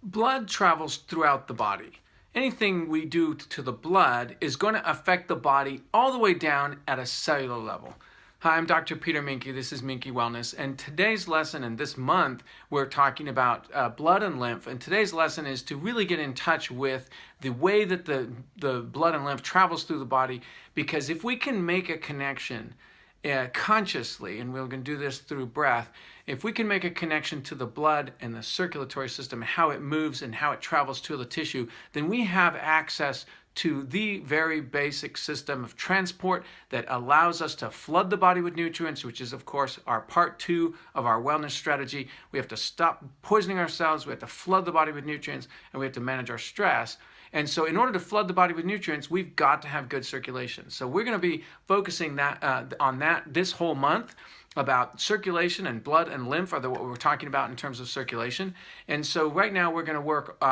Blood travels throughout the body. Anything we do to the blood is going to affect the body all the way down at a cellular level. Hi, I'm Dr. Peter Minke. This is Minke Wellness. And today's lesson, and this month, we're talking about blood and lymph. And today's lesson is to really get in touch with the way that the blood and lymph travels through the body. Because if we can make a connection consciously, and we're going to do this through breath, if we can make a connection to the blood and the circulatory system, how it moves and how it travels to the tissue, then we have access to the very basic system of transport that allows us to flood the body with nutrients, which is, of course, our part 2 of our wellness strategy. We have to stop poisoning ourselves, we have to flood the body with nutrients, and we have to manage our stress. And so in order to flood the body with nutrients, we've got to have good circulation. So we're going to be focusing on that this whole month, about circulation, and blood and lymph are what we're talking about in terms of circulation. And so right now we're going to work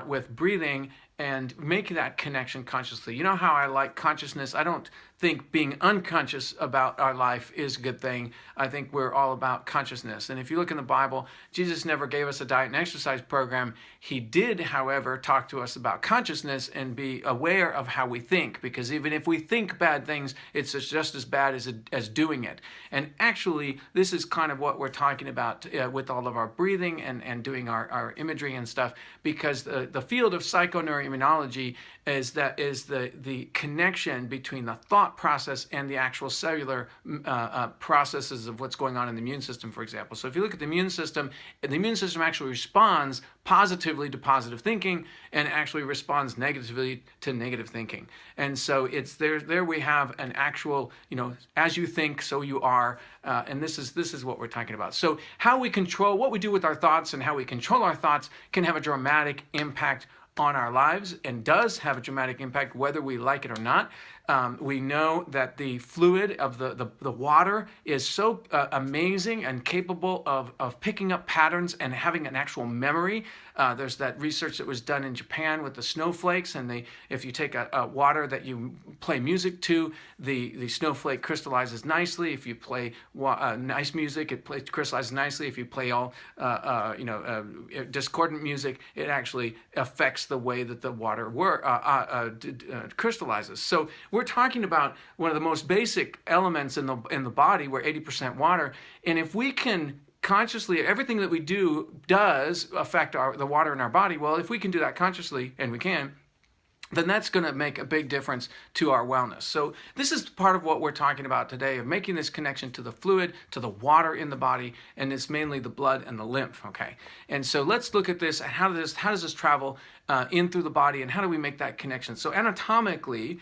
with breathing and make that connection consciously. You know how I like consciousness? I don't think being unconscious about our life is a good thing. I think we're all about consciousness. And if you look in the Bible, Jesus never gave us a diet and exercise program. He did, however, talk to us about consciousness and be aware of how we think, because even if we think bad things, it's just as bad as doing it. And actually, this is kind of what we're talking about with all of our breathing and doing our imagery and stuff, because the field of psychoneuroimmunology is the connection between the thought process and the actual cellular processes of what's going on in the immune system, for example. So if you look at the immune system actually responds positively to positive thinking and actually responds negatively to negative thinking. And so it's there we have an actual, as you think, so you are, and this is what we're talking about. So how we control, what we do with our thoughts and how we control our thoughts can have a dramatic impact on our lives, and does have a dramatic impact whether we like it or not. We know that the fluid of the water is so amazing and capable of picking up patterns and having an actual memory. There's that research that was done in Japan with the snowflakes, and if you take a water that you play music to, the snowflake crystallizes nicely. If you play nice music, it crystallizes nicely. If you play all discordant music, it actually affects the way that the water crystallizes. So we're talking about one of the most basic elements in the body. We're 80% water, and if we can consciously, everything that we do does affect the water in our body. Well, if we can do that consciously, and we can, then that's going to make a big difference to our wellness. So this is part of what we're talking about today, of making this connection to the fluid, to the water in the body, and it's mainly the blood and the lymph, okay? And so let's look at this, and how does this travel in through the body, and how do we make that connection? So anatomically,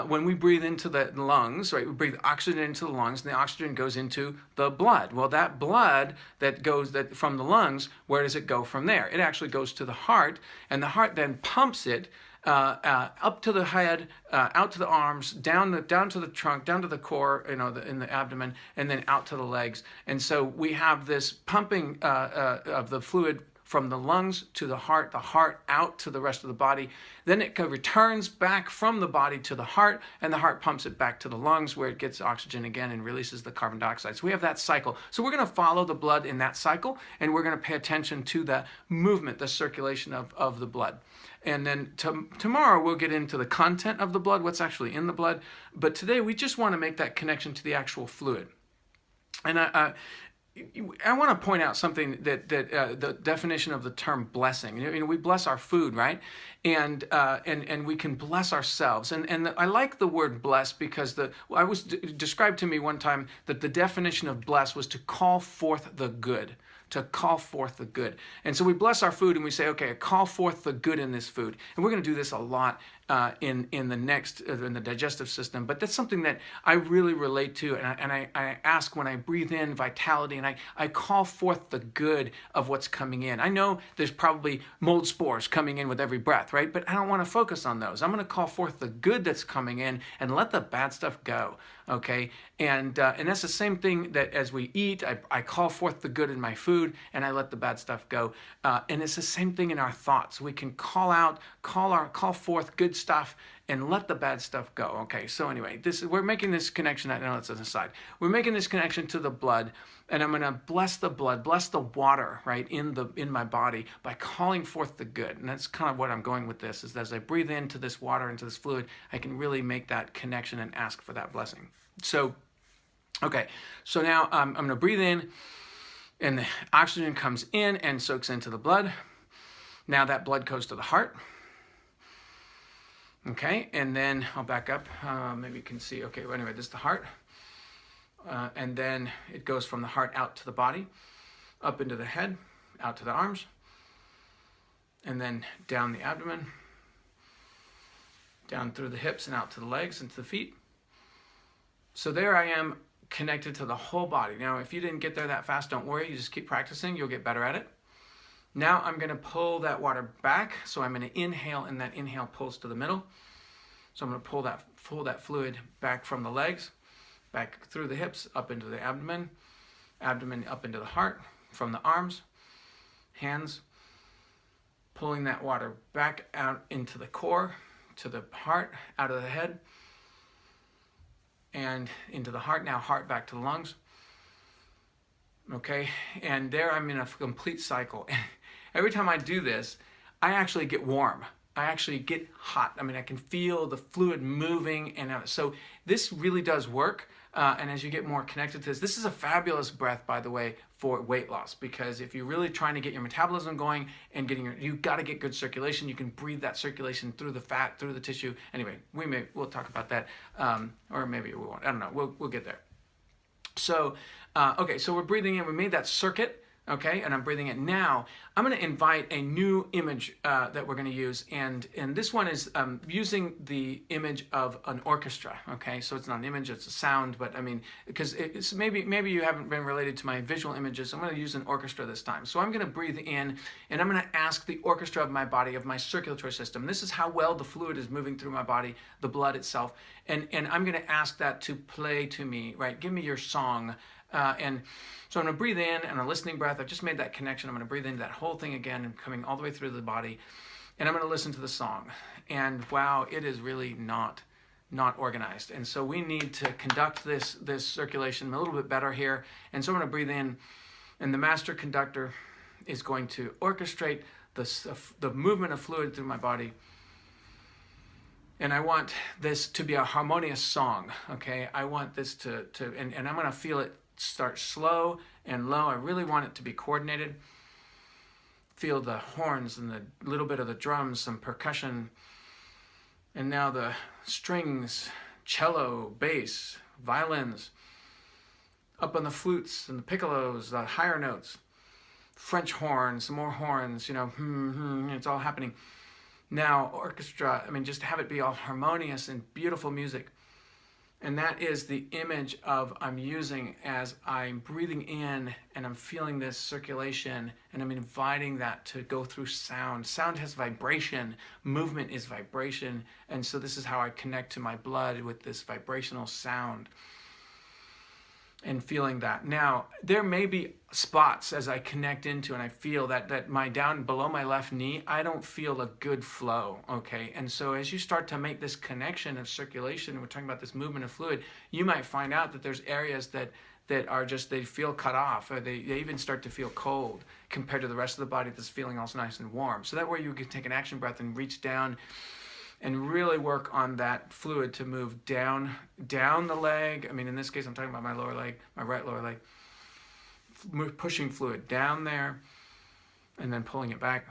when we breathe into the lungs, right, we breathe oxygen into the lungs, and the oxygen goes into the blood. Well, that blood that goes from the lungs, where does it go from there? It actually goes to the heart, and the heart then pumps it up to the head, out to the arms, down to the trunk, down to the core, in the abdomen, and then out to the legs. And so we have this pumping of the fluid from the lungs to the heart out to the rest of the body. Then it returns back from the body to the heart, and the heart pumps it back to the lungs, where it gets oxygen again and releases the carbon dioxide. So we have that cycle. So we're going to follow the blood in that cycle, and we're going to pay attention to the movement, the circulation of the blood. And then tomorrow we'll get into the content of the blood, what's actually in the blood. But today we just want to make that connection to the actual fluid. And I want to point out something that the definition of the term blessing. We bless our food, right? And we can bless ourselves. And I like the word bless, because I was described to me one time that the definition of bless was to call forth the good. To call forth the good. And so we bless our food, and we say, okay, call forth the good in this food. And we're going to do this a lot in the digestive system, but that's something that I really relate to, and I ask when I breathe in vitality, and I call forth the good of what's coming in. I know there's probably mold spores coming in with every breath, right? But I don't want to focus on those. I'm going to call forth the good that's coming in and let the bad stuff go, okay? And that's the same thing that as we eat, I call forth the good in my food, and I let the bad stuff go. And it's the same thing in our thoughts. We can call forth good stuff and let the bad stuff go. Okay, so anyway, we're making this connection. I know it's an aside. We're making this connection to the blood, and I'm going to bless the blood, bless the water, right, in my body by calling forth the good. And that's kind of what I'm going with this, is as I breathe into this water, into this fluid, I can really make that connection and ask for that blessing. So, okay, so now I'm going to breathe in, and the oxygen comes in and soaks into the blood. Now that blood goes to the heart. Okay, and then I'll back up. Maybe you can see. Okay, well, anyway, this is the heart. And then it goes from the heart out to the body, up into the head, out to the arms, and then down the abdomen, down through the hips and out to the legs and to the feet. So there I am, connected to the whole body. Now, if you didn't get there that fast, don't worry. You just keep practicing. You'll get better at it. Now I'm going to pull that water back. So I'm going to inhale, and that inhale pulls to the middle. So I'm going to pull that fluid back from the legs, back through the hips, up into the abdomen, abdomen up into the heart, from the arms, hands, pulling that water back out into the core, to the heart, out of the head, and into the heart. Now heart back to the lungs. Okay, and there I'm in a complete cycle. Every time I do this, I actually get warm. I actually get hot. I mean, I can feel the fluid moving, and so this really does work. And as you get more connected to this is a fabulous breath, by the way, for weight loss, because if you're really trying to get your metabolism going and you've got to get good circulation. You can breathe that circulation through the fat, through the tissue. Anyway, we'll talk about that, or maybe we won't. I don't know. We'll get there. So, okay, so we're breathing in. We made that circuit, okay, and I'm breathing in. Now, I'm going to invite a new image that we're going to use, and this one is using the image of an orchestra, okay? So it's not an image, it's a sound, but I mean, because it's maybe you haven't been related to my visual images, so I'm going to use an orchestra this time. So I'm going to breathe in, and I'm going to ask the orchestra of my body, of my circulatory system. This is how well the fluid is moving through my body, the blood itself, and I'm going to ask that to play to me, right? Give me your song. And so I'm going to breathe in and a listening breath. I've just made that connection. I'm going to breathe into that whole thing again and coming all the way through the body. And I'm going to listen to the song. And wow, it is really not organized. And so we need to conduct this circulation a little bit better here. And so I'm going to breathe in, and the master conductor is going to orchestrate the movement of fluid through my body. And I want this to be a harmonious song, okay? I want this and I'm going to feel it start slow and low. I really want it to be coordinated. Feel the horns and the little bit of the drums, some percussion. And now the strings, cello, bass, violins, up on the flutes and the piccolos, the higher notes, French horns, some more horns, it's all happening. Now, orchestra, I mean, just have it be all harmonious and beautiful music. And that is the image of I'm using as I'm breathing in and I'm feeling this circulation, and I'm inviting that to go through sound. Sound has vibration, movement is vibration, and so this is how I connect to my blood, with this vibrational sound and feeling that. Now, there may be spots as I connect into and I feel that my down below my left knee, I don't feel a good flow, okay? And so as you start to make this connection of circulation, we're talking about this movement of fluid, you might find out that there's areas that are just, they feel cut off, or they even start to feel cold compared to the rest of the body that's feeling all nice and warm. So that way you can take an action breath and reach down and really work on that fluid to move down the leg. I mean, in this case, I'm talking about my lower leg, my right lower leg. Pushing fluid down there and then pulling it back.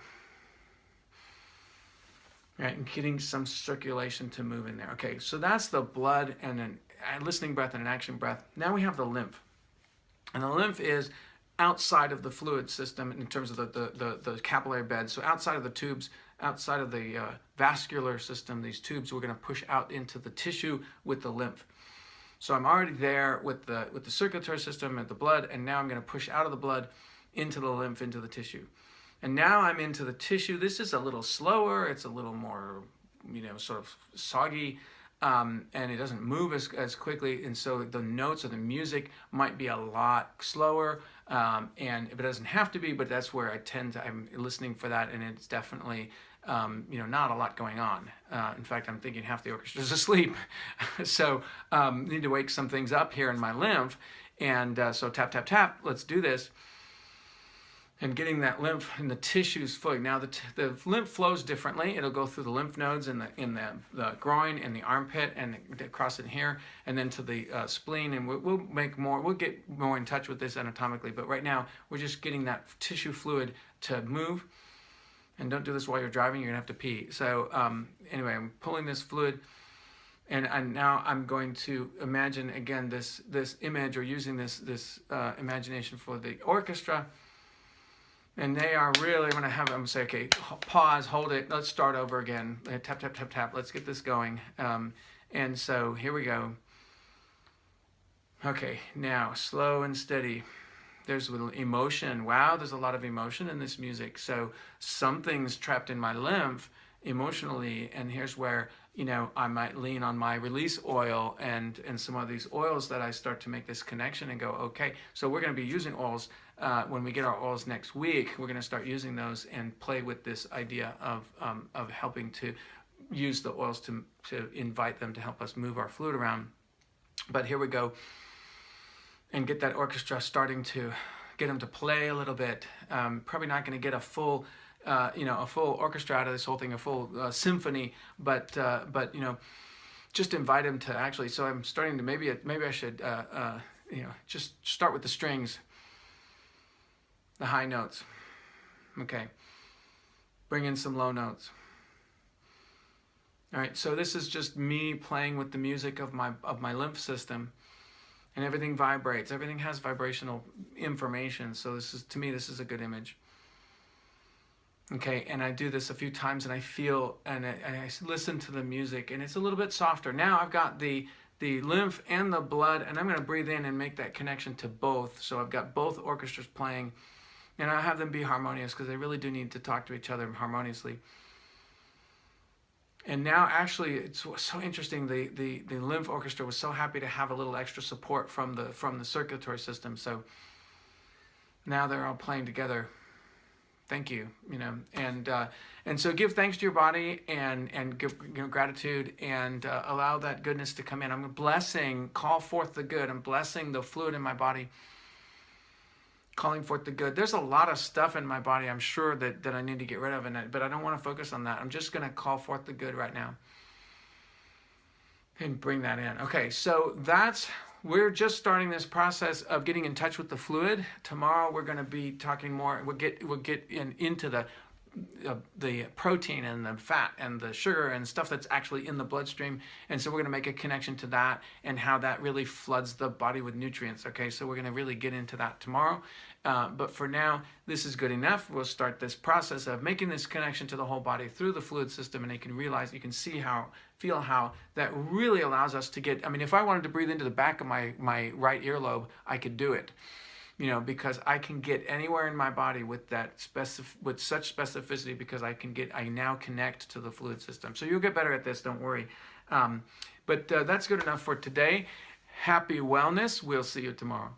Right, and getting some circulation to move in there. Okay, so that's the blood and a listening breath and an action breath. Now we have the lymph. And the lymph is outside of the fluid system in terms of the capillary bed. So outside of the tubes, outside of the vascular system, these tubes, we're going to push out into the tissue with the lymph. So I'm already there with the circulatory system and the blood, and now I'm going to push out of the blood into the lymph, into the tissue. And now I'm into the tissue. This is a little slower. It's a little more, sort of soggy. and it doesn't move as quickly, and so the notes or the music might be a lot slower, and it doesn't have to be, but that's where I'm listening for that, and it's definitely not a lot going on. In fact, I'm thinking half the orchestra's asleep. So need to wake some things up here in my lymph, and so tap, tap, tap, let's do this. And getting that lymph in the tissues flowing. Now the lymph flows differently. It'll go through the lymph nodes in the groin and the armpit and across in here, and then to the spleen. And we'll get more in touch with this anatomically. But right now we're just getting that tissue fluid to move. And don't do this while you're driving. You're gonna have to pee. So anyway, I'm pulling this fluid, and now I'm going to imagine again this image, or using this imagination for the orchestra. And they are really going to have them say, okay, pause, hold it, let's start over again. Tap, tap, tap, tap, let's get this going. And so here we go. Okay, now slow and steady. There's a little emotion. Wow, there's a lot of emotion in this music. So something's trapped in my lymph emotionally, and here's where I might lean on my release oil and some of these oils that I start to make this connection and go, okay, so we're going to be using oils. When we get our oils next week, we're going to start using those and play with this idea of helping to use the oils to invite them to help us move our fluid around. But here we go, and get that orchestra starting to get them to play a little bit. Probably not going to get a full orchestra out of this whole thing, a full symphony, but just invite them to actually. So I'm starting to maybe I should just start with the strings. The high notes. Okay. Bring in some low notes. All right, so this is just me playing with the music of my lymph system, and everything vibrates. Everything has vibrational information. So to me this is a good image. Okay, and I do this a few times, and I feel and I listen to the music, and it's a little bit softer. Now I've got the lymph and the blood, and I'm going to breathe in and make that connection to both. So I've got both orchestras playing. And I have them be harmonious, because they really do need to talk to each other harmoniously. And now, actually, it's so interesting. The lymph orchestra was so happy to have a little extra support from the circulatory system. So now they're all playing together. Thank you, and so give thanks to your body and give gratitude, and allow that goodness to come in. I'm blessing, call forth the good. I'm blessing the fluid in my body, calling forth the good. There's a lot of stuff in my body, I'm sure, that I need to get rid of, but I don't want to focus on that. I'm just going to call forth the good right now and bring that in. Okay, so we're just starting this process of getting in touch with the fluid. Tomorrow we're going to be talking more. We'll get into the protein and the fat and the sugar and stuff that's actually in the bloodstream. And so we're going to make a connection to that and how that really floods the body with nutrients. Okay, so we're going to really get into that tomorrow. But for now, this is good enough. We'll start this process of making this connection to the whole body through the fluid system, and you can feel how that really allows us to get. I mean, if I wanted to breathe into the back of my right earlobe, I could do it. Because I can get anywhere in my body with with such specificity, because I now connect to the fluid system. So you'll get better at this, don't worry. But that's good enough for today. Happy wellness. We'll see you tomorrow.